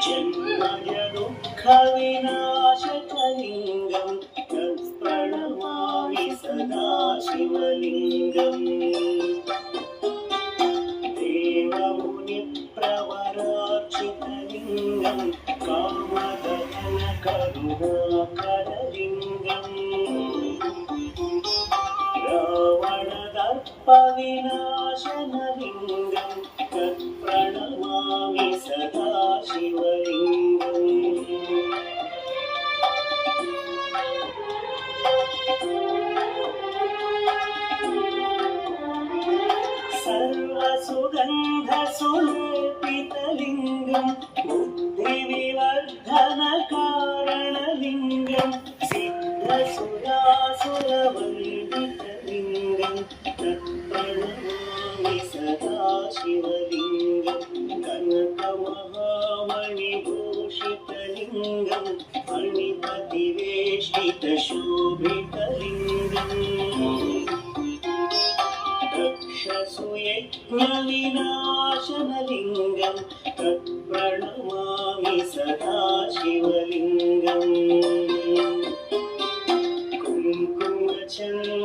जन्मयदुःखविनाशकलिङ्गं तत्प्रणमामि सदा शिवलिङ्गम् देवमुनिप्रवरार्चितलिङ्गं कामदहनकरुणाकरलिङ्गम् रावणदर्पविनाशनलिङ्गं तत्प्रणमामि सदा शिवलिङ्गम् सर्वसुगन्धसुलेपितलिङ्गं बुद्धिविवर्धनकारणलिङ्गं सिद्धसुरासुरवन्दितलिङ्गं तत्प्रणमामि सदा शिवलिङ्गं कनकमहामणिभूषितलिङ्गं मणिपतिवेष्टितशोभितलिङ्गम् दक्षसुयज्ञविनाशनलिङ्गं तत्प्रणमामि सदा शिवलिङ्गम् कुङ्कुमचन्द्र